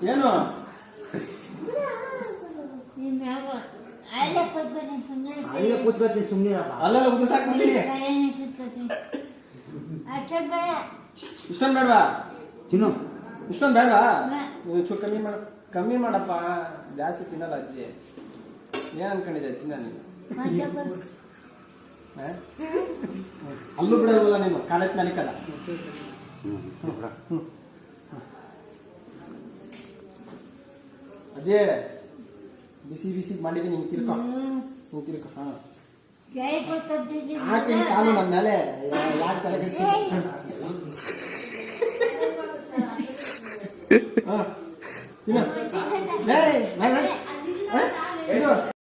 ಏನು ಕೂತ್ಕೊತೀನಿ ಸುಮ್ಮನೆ ಅಲ್ಲೆಲ್ಲ ಉದಿಸಾಕ್ಬಿಡ್ತೀನಿ ಇಷ್ಟೊಂದು ಬೇಡವಾ ತಿನ್ನು ಇಷ್ಟೊಂದು ಬೇಡವಾ ಚೂರು ಕಮ್ಮಿ ಮಾಡಪ್ಪ ಜಾಸ್ತಿ ತಿನ್ನಲ್ಲ ಅಜ್ಜಿ ಏನ್ ಅನ್ಕೊಂಡಿದ್ದೆ ತಿನ್ನ ನೀನು ಅಲ್ಲೂ ಬಿಡಲ್ವಲ್ಲ ನೀನು ಕಾಲಕ್ಕೆ ನನಕಲ್ಲ ಅಜ್ಜಿ ಬಿಸಿ ಬಿಸಿ ಮಾಡಿದ್ದೀನಿ ಹಿಂಗೆ ತಿರ್ಕೊ ಹಾ ಹಾಕಿ ಕಾಲು ನನ್ನ ಮೇಲೆ ಯಾಕೆ ತಲೆ ಕೆಡಿಸ್ತೀನಿ